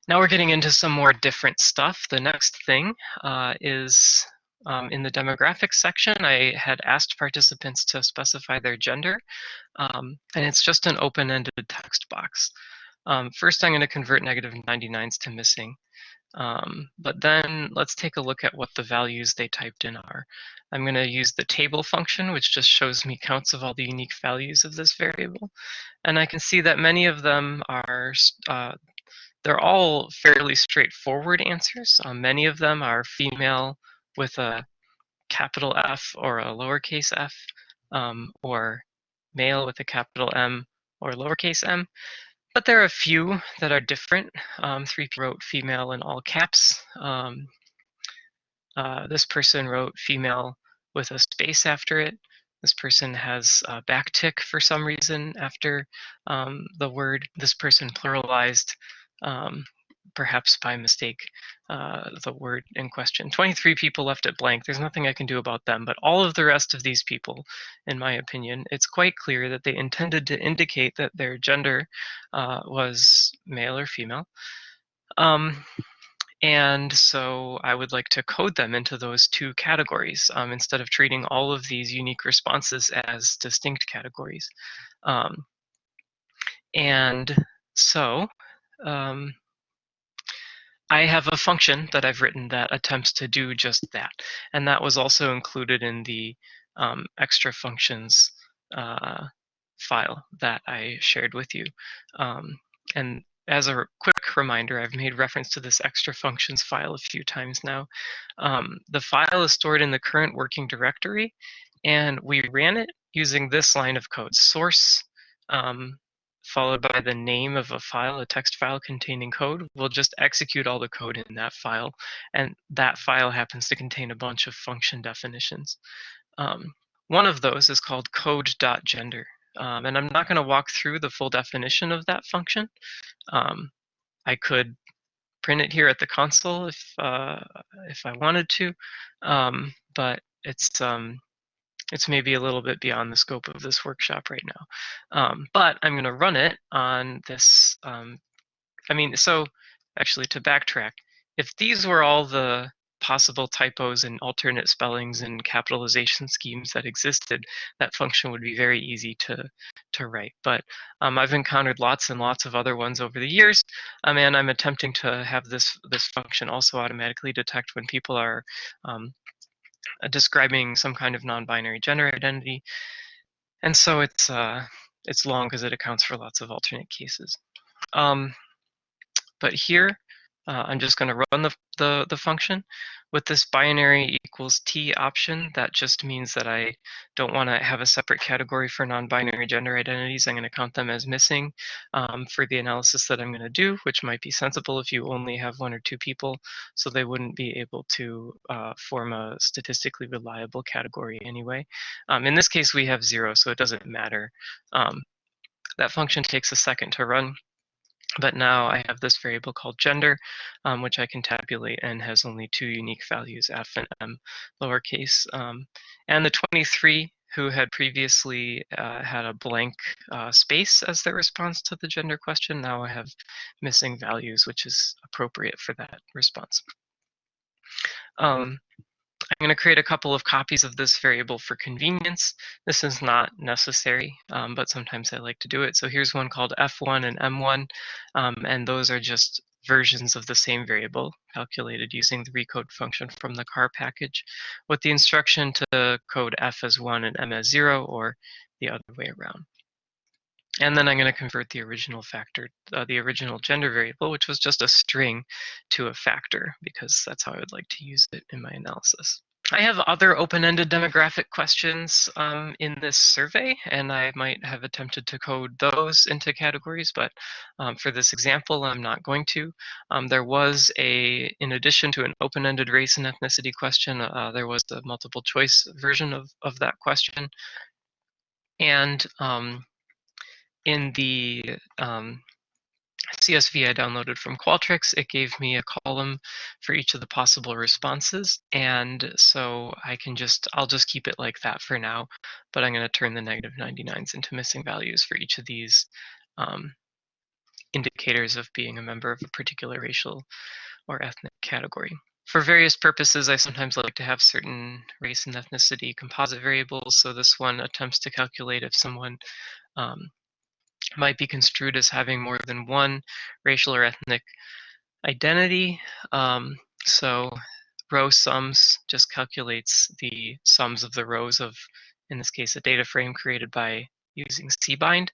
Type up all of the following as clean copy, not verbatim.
Now we're getting into some more different stuff. The next thing is in the demographics section, I had asked participants to specify their gender, and it's just an open-ended text box. First, I'm going to convert negative 99s to missing. But then let's take a look at what the values they typed in are. I'm going to use the table function, which just shows me counts of all the unique values of this variable. And I can see that many of them are, they're all fairly straightforward answers. Many of them are female with a capital F or a lowercase f, or male with a capital M or lowercase m. But there are a few that are different. 3 people wrote female in all caps. This person wrote female with a space after it. This person has a backtick for some reason after the word. This person pluralized, perhaps by mistake, the word in question. 23 people left it blank. There's nothing I can do about them, but all of the rest of these people, in my opinion, it's quite clear that they intended to indicate that their gender was male or female. And so I would like to code them into those 2 categories instead of treating all of these unique responses as distinct categories. And so I have a function that I've written that attempts to do just that. And that was also included in the extra functions file that I shared with you. And as a quick reminder, I've made reference to this extra functions file a few times now. The file is stored in the current working directory, and we ran it using this line of code: source followed by the name of a file, a text file containing code. We'll just execute all the code in that file, and that file happens to contain a bunch of function definitions. One of those is called code.gender. And I'm not going to walk through the full definition of that function. I could print it here at the console if I wanted to, but it's maybe a little bit beyond the scope of this workshop right now. But I'm going to run it on this. So actually, to backtrack, if these were all the possible typos and alternate spellings and capitalization schemes that existed, that function would be very easy to write. But I've encountered lots and lots of other ones over the years, and I'm attempting to have this function also automatically detect when people are describing some kind of non-binary gender identity. And so it's long because it accounts for lots of alternate cases. But here, I'm just going to run the function. With this binary equals t option, that just means that I don't want to have a separate category for non-binary gender identities. I'm going to count them as missing for the analysis that I'm going to do, which might be sensible if you only have 1 or 2 people, so they wouldn't be able to form a statistically reliable category anyway. In this case, we have 0, so it doesn't matter. That function takes a second to run. But now I have this variable called gender, which I can tabulate and has only 2 unique values, f and m lowercase. And the 23 who had previously had a blank space as their response to the gender question, now I have missing values, which is appropriate for that response. I'm going to create a couple of copies of this variable for convenience. This is not necessary, but sometimes I like to do it. So here's one called f1 and m1, and those are just versions of the same variable calculated using the recode function from the car package, with the instruction to code f as 1 and m as 0, or the other way around. And then I'm going to convert the original factor, the original gender variable, which was just a string, to a factor, because that's how I would like to use it in my analysis. I have other open-ended demographic questions in this survey, and I might have attempted to code those into categories, but for this example, I'm not going to. There was in addition to an open-ended race and ethnicity question, there was the multiple choice version of that question. And in the CSV I downloaded from Qualtrics, it gave me a column for each of the possible responses, and so I'll just keep it like that for now, but I'm going to turn the negative 99s into missing values for each of these indicators of being a member of a particular racial or ethnic category. For various purposes, I sometimes like to have certain race and ethnicity composite variables. So this one attempts to calculate if someone um, might be construed as having more than one racial or ethnic identity. So row sums just calculates the sums of the rows of, in this case, a data frame created by using cbind.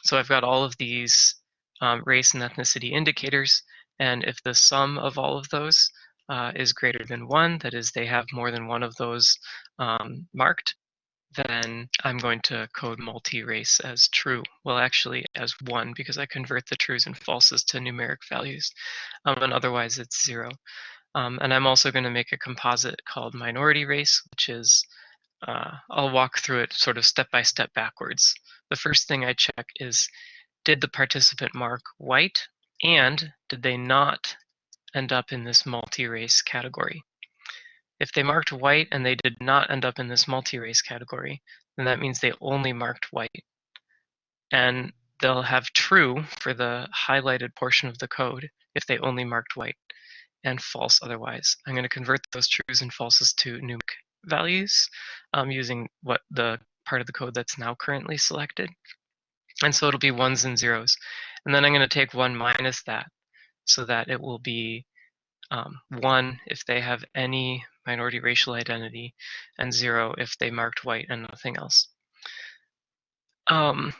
So I've got all of these race and ethnicity indicators, and if the sum of all of those is greater than 1, that is, they have more than one of those marked, then I'm going to code multi-race as true. Well, actually as 1, because I convert the trues and falses to numeric values, and otherwise it's 0. And I'm also going to make a composite called minority race, which is, I'll walk through it sort of step by step backwards. The first thing I check is, did the participant mark white, and did they not end up in this multi-race category? If they marked white and they did not end up in this multi-race category, then that means they only marked white. And they'll have true for the highlighted portion of the code if they only marked white, and false otherwise. I'm going to convert those trues and falses to numeric values using what the part of the code that's now currently selected. And so it'll be 1s and 0s. And then I'm going to take 1 minus that, so that it will be 1 if they have any minority racial identity, and 0 if they marked white and nothing else. I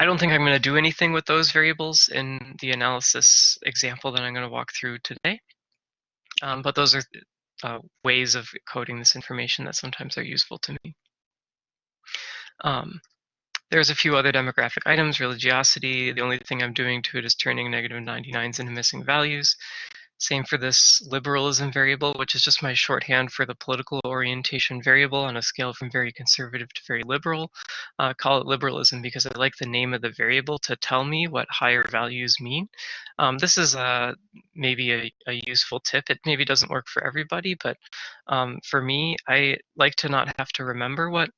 don't think I'm going to do anything with those variables in the analysis example that I'm going to walk through today. But those are ways of coding this information that sometimes are useful to me. There's a few other demographic items. Religiosity, the only thing I'm doing to it is turning negative 99s into missing values. Same for this liberalism variable, which is just my shorthand for the political orientation variable on a scale from very conservative to very liberal. Call it liberalism because I like the name of the variable to tell me what higher values mean. This is maybe a useful tip. It maybe doesn't work for everybody, but for me, I like to not have to remember what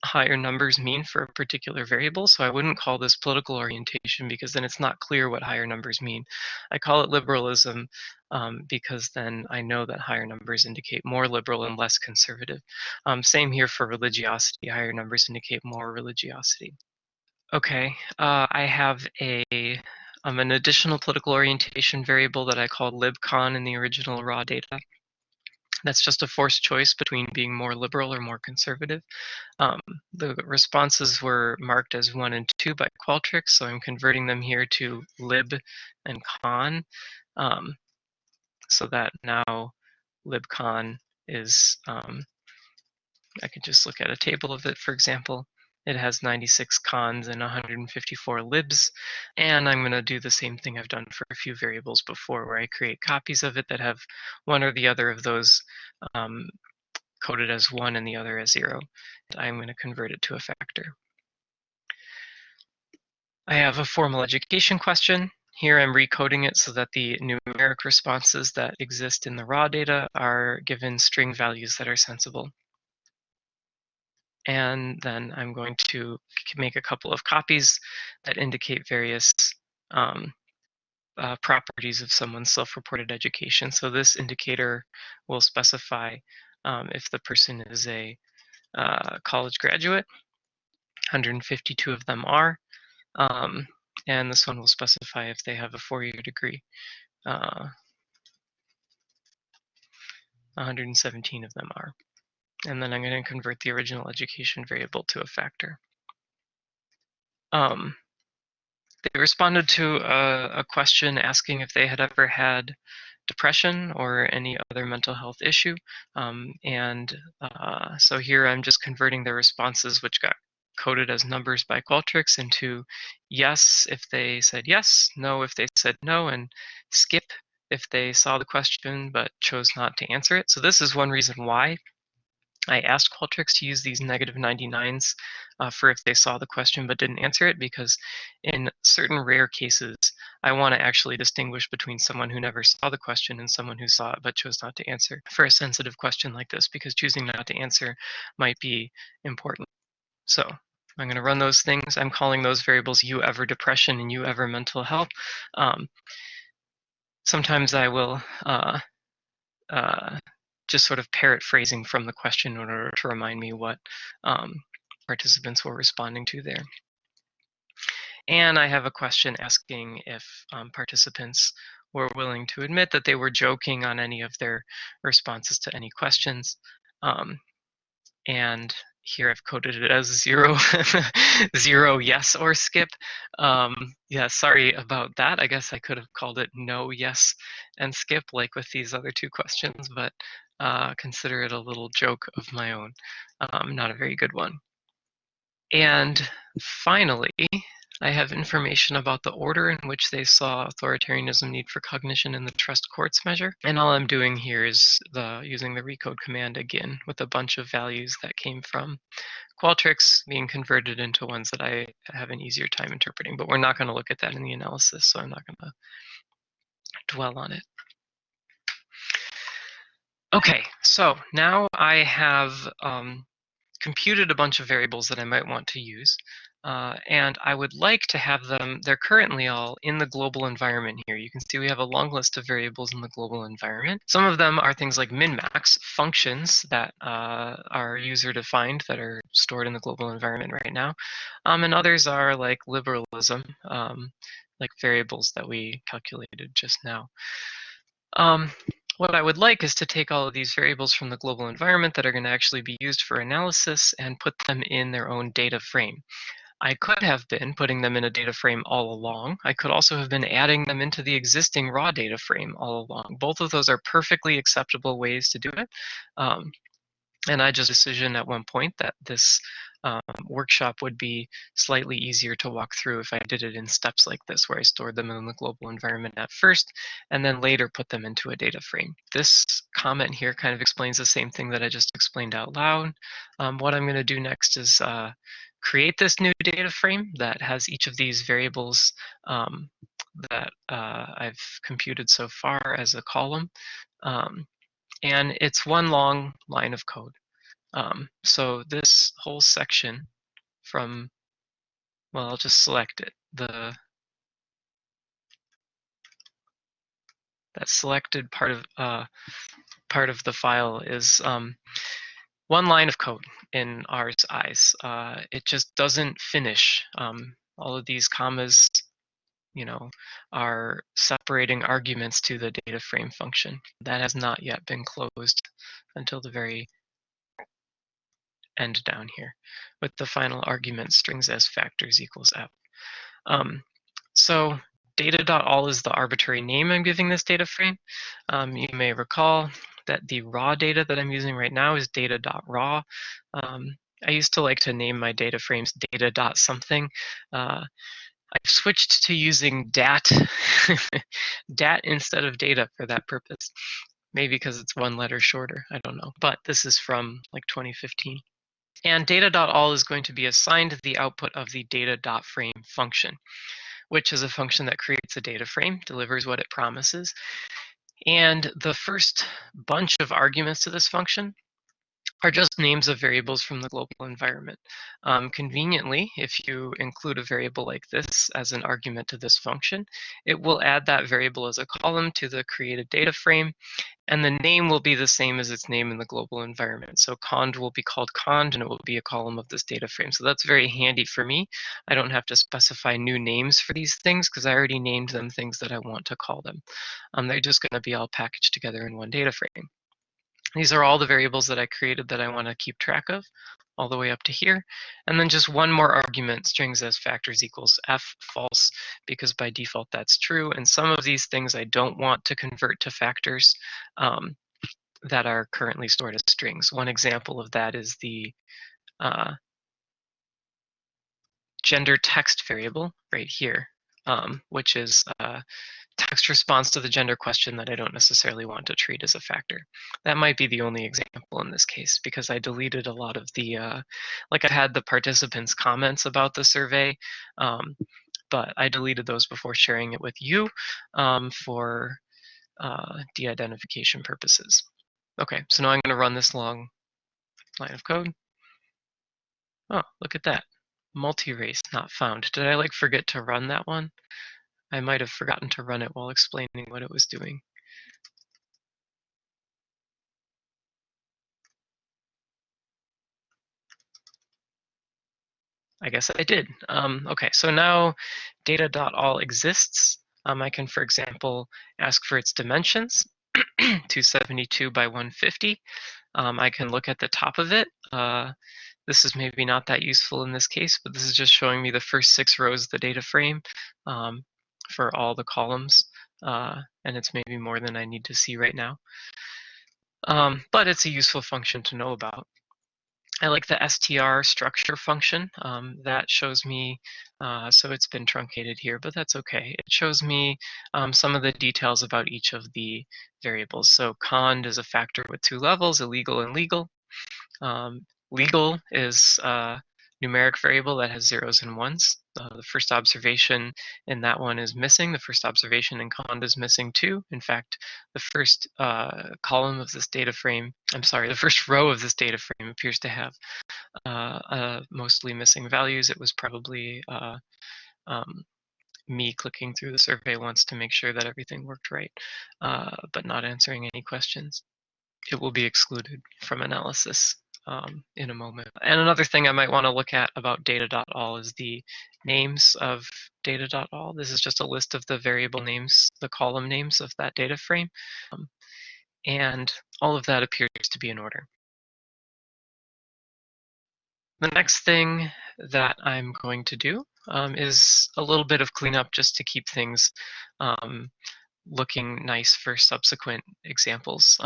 higher numbers mean for a particular variable, so I wouldn't call this political orientation because then it's not clear what higher numbers mean. I call it liberalism because then I know that higher numbers indicate more liberal and less conservative. Same here for religiosity. Higher numbers indicate more religiosity. Okay, I have an additional political orientation variable that I called libcon in the original raw data. That's just a forced choice between being more liberal or more conservative. The responses were marked as 1 and 2 by Qualtrics, so I'm converting them here to lib and con, so that now libcon is, I could just look at a table of it, for example. It has 96 cons and 154 libs, and I'm going to do the same thing I've done for a few variables before, where I create copies of it that have one or the other of those coded as 1 and the other as 0. I'm going to convert it to a factor. I have a formal education question. Here I'm recoding it so that the numeric responses that exist in the raw data are given string values that are sensible. And then I'm going to make a couple of copies that indicate various properties of someone's self-reported education. So this indicator will specify if the person is a college graduate. 152 of them are. And this one will specify if they have a 4-year degree. 117 of them are. And then I'm going to convert the original education variable to a factor. They responded to a question asking if they had ever had depression or any other mental health issue. So here I'm just converting their responses, which got coded as numbers by Qualtrics, into yes if they said yes, no if they said no, and skip if they saw the question but chose not to answer it. So this is one reason why I asked Qualtrics to use these negative 99s for if they saw the question but didn't answer it, because in certain rare cases, I want to actually distinguish between someone who never saw the question and someone who saw it but chose not to answer for a sensitive question like this, because choosing not to answer might be important. So I'm going to run those things. I'm calling those variables u-ever depression and u-ever mental health. Sometimes I will just sort of parrot phrasing from the question in order to remind me what participants were responding to there. And I have a question asking if participants were willing to admit that they were joking on any of their responses to any questions. And here I've coded it as 0, 0 yes or skip. Yeah, sorry about that. I guess I could have called it no, yes, and skip like with these other two questions, but consider it a little joke of my own. Not a very good one. And finally, I have information about the order in which they saw authoritarianism need for cognition in the trust courts measure. And all I'm doing here is using the recode command again with a bunch of values that came from Qualtrics being converted into ones that I have an easier time interpreting. But we're not going to look at that in the analysis, so I'm not going to dwell on it. Okay, so now I have computed a bunch of variables that I might want to use. And I would like to have them, they're currently all in the global environment here. You can see we have a long list of variables in the global environment. Some of them are things like min-max, functions that are user-defined that are stored in the global environment right now. And others are like liberalism, like variables that we calculated just now. What I would like is to take all of these variables from the global environment that are going to actually be used for analysis and put them in their own data frame. I could have been putting them in a data frame all along. I could also have been adding them into the existing raw data frame all along. Both of those are perfectly acceptable ways to do it. And I just decision at one point that this workshop would be slightly easier to walk through if I did it in steps like this, where I stored them in the global environment at first, and then later put them into a data frame. This comment here kind of explains the same thing that I just explained out loud. What I'm going to do next is create this new data frame that has each of these variables that I've computed so far as a column. And it's one long line of code. So this whole section from, well, I'll just select it. That selected part of the file is one line of code in R's eyes. It just doesn't finish. All of these commas, are separating arguments to the data frame function. That has not yet been closed until the very end down here, with the final argument strings as factors equals f. So data.all is the arbitrary name I'm giving this data frame. You may recall that the raw data that I'm using right now is data.raw. I used to like to name my data frames data.something. I've switched to using dat, dat instead of data for that purpose. Maybe because it's one letter shorter, I don't know. But this is from like 2015. And data.all is going to be assigned the output of the data.frame function, which is a function that creates a data frame, delivers what it promises. And the first bunch of arguments to this function are just names of variables from the global environment. Conveniently, if you include a variable like this as an argument to this function, it will add that variable as a column to the created data frame, and the name will be the same as its name in the global environment. So cond will be called cond, and it will be a column of this data frame. So that's very handy for me. I don't have to specify new names for these things because I already named them things that I want to call them. They're just going to be all packaged together in one data frame. These are all the variables that I created that I want to keep track of, all the way up to here. And then just one more argument, strings as factors equals f, false, because by default that's true. And some of these things I don't want to convert to factors that are currently stored as strings. One example of that is the gender text variable right here, which is text response to the gender question that I don't necessarily want to treat as a factor. That might be the only example in this case because I deleted a lot of the, like I had the participants' comments about the survey, but I deleted those before sharing it with you for de-identification purposes. Okay, so now I'm going to run this long line of code. Oh, look at that. Multi-race not found. Did I like forget to run that one? I might have forgotten to run it while explaining what it was doing. I guess I did. Okay, so now data.all exists. I can, for example, ask for its dimensions, 272 by 150. I can look at the top of it. This is maybe not that useful in this case, but this is just showing me the first 6 rows of the data frame for all the columns, and it's maybe more than I need to see right now. But it's a useful function to know about. I like the str structure function. That shows me, so it's been truncated here, but that's okay. It shows me some of the details about each of the variables. So cond is a factor with 2 levels, illegal and legal. Legal is a numeric variable that has zeros and ones. The first observation in that one is missing. The first observation in cond is missing too. In fact, the first column of this data frame, I'm sorry, the first row of this data frame appears to have mostly missing values. It was probably um, me clicking through the survey once to make sure that everything worked right, but not answering any questions. It will be excluded from analysis in a moment. And another thing I might want to look at about data.all is the names of data.all. This is just a list of the variable names, the column names of that data frame. And all of that appears to be in order. The next thing that I'm going to do is a little bit of cleanup just to keep things looking nice for subsequent examples.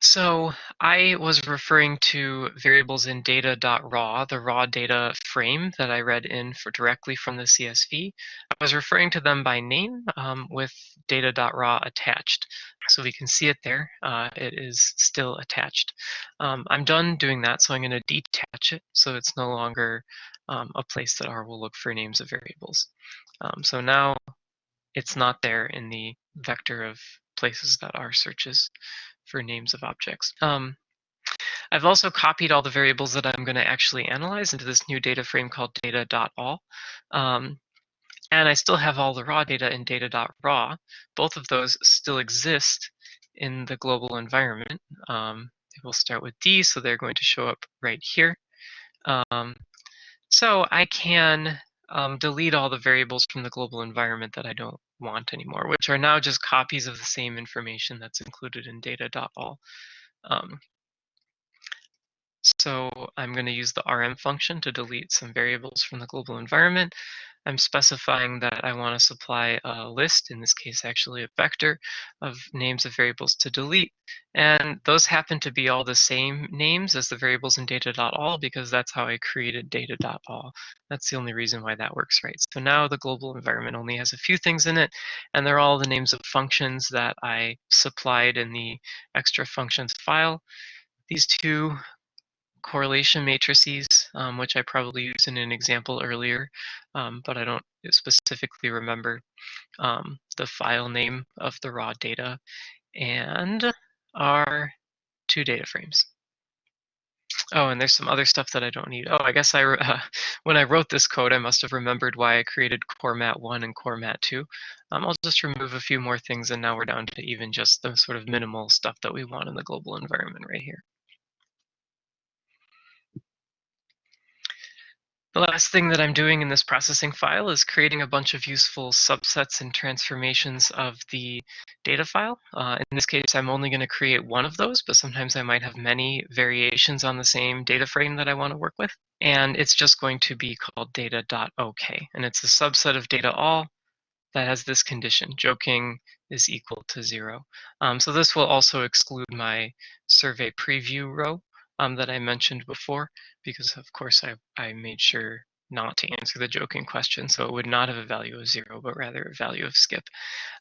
So I was referring to variables in data.raw, the raw data frame that I read in for directly from the CSV. I was referring to them by name with data.raw attached. So we can see it there. It is still attached. I'm done doing that, so I'm going to detach it so it's no longer a place that R will look for names of variables. So now it's not there in the vector of places that R searches for names of objects. I've also copied all the variables that I'm going to actually analyze into this new data frame called data.all. And I still have all the raw data in data.raw. Both of those still exist in the global environment. They will start with D, so they're going to show up right here. So I can delete all the variables from the global environment that I don't want anymore, which are now just copies of the same information that's included in data.all. So I'm going to use the rm function to delete some variables from the global environment. I'm specifying that I want to supply a list, in this case actually a vector, of names of variables to delete. And those happen to be all the same names as the variables in data.all because that's how I created data.all. That's the only reason why that works right. So now the global environment only has a few things in it, and they're all the names of functions that I supplied in the extra functions file. These two correlation matrices, which I probably used in an example earlier, but I don't specifically remember the file name of the raw data, and our 2 data frames. Oh, and there's some other stuff that I don't need. Oh, I guess when I wrote this code, I must have remembered why I created core mat 1 and core mat 2. I'll just remove a few more things, and now we're down to even just the sort of minimal stuff that we want in the global environment right here. The last thing that I'm doing in this processing file is creating a bunch of useful subsets and transformations of the data file. In this case, I'm only going to create one of those, but sometimes I might have many variations on the same data frame that I want to work with. And it's just going to be called data.ok. And it's a subset of data all that has this condition, joking is equal to 0. So this will also exclude my survey preview row that I mentioned before, because of course I made sure not to answer the joking question, so it would not have a value of 0, but rather a value of skip.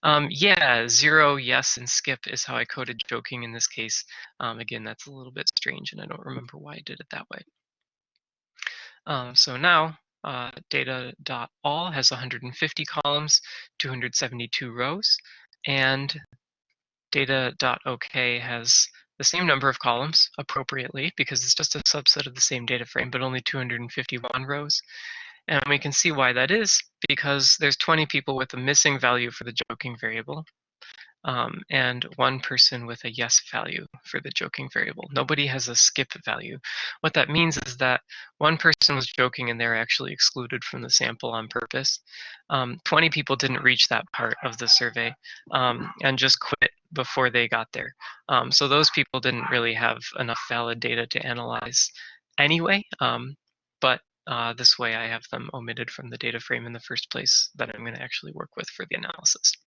Yeah, 0, yes, and skip is how I coded joking in this case. Again, that's a little bit strange, and I don't remember why I did it that way. So now data.all has 150 columns, 272 rows, and data.ok has the same number of columns appropriately because it's just a subset of the same data frame, but only 251 rows. And we can see why that is because there's 20 people with a missing value for the joking variable, and one person with a yes value for the joking variable. Nobody has a skip value. What that means is that one person was joking and they're actually excluded from the sample on purpose. 20 people didn't reach that part of the survey and just quit before they got there. So those people didn't really have enough valid data to analyze anyway, but this way I have them omitted from the data frame in the first place that I'm going to actually work with for the analysis.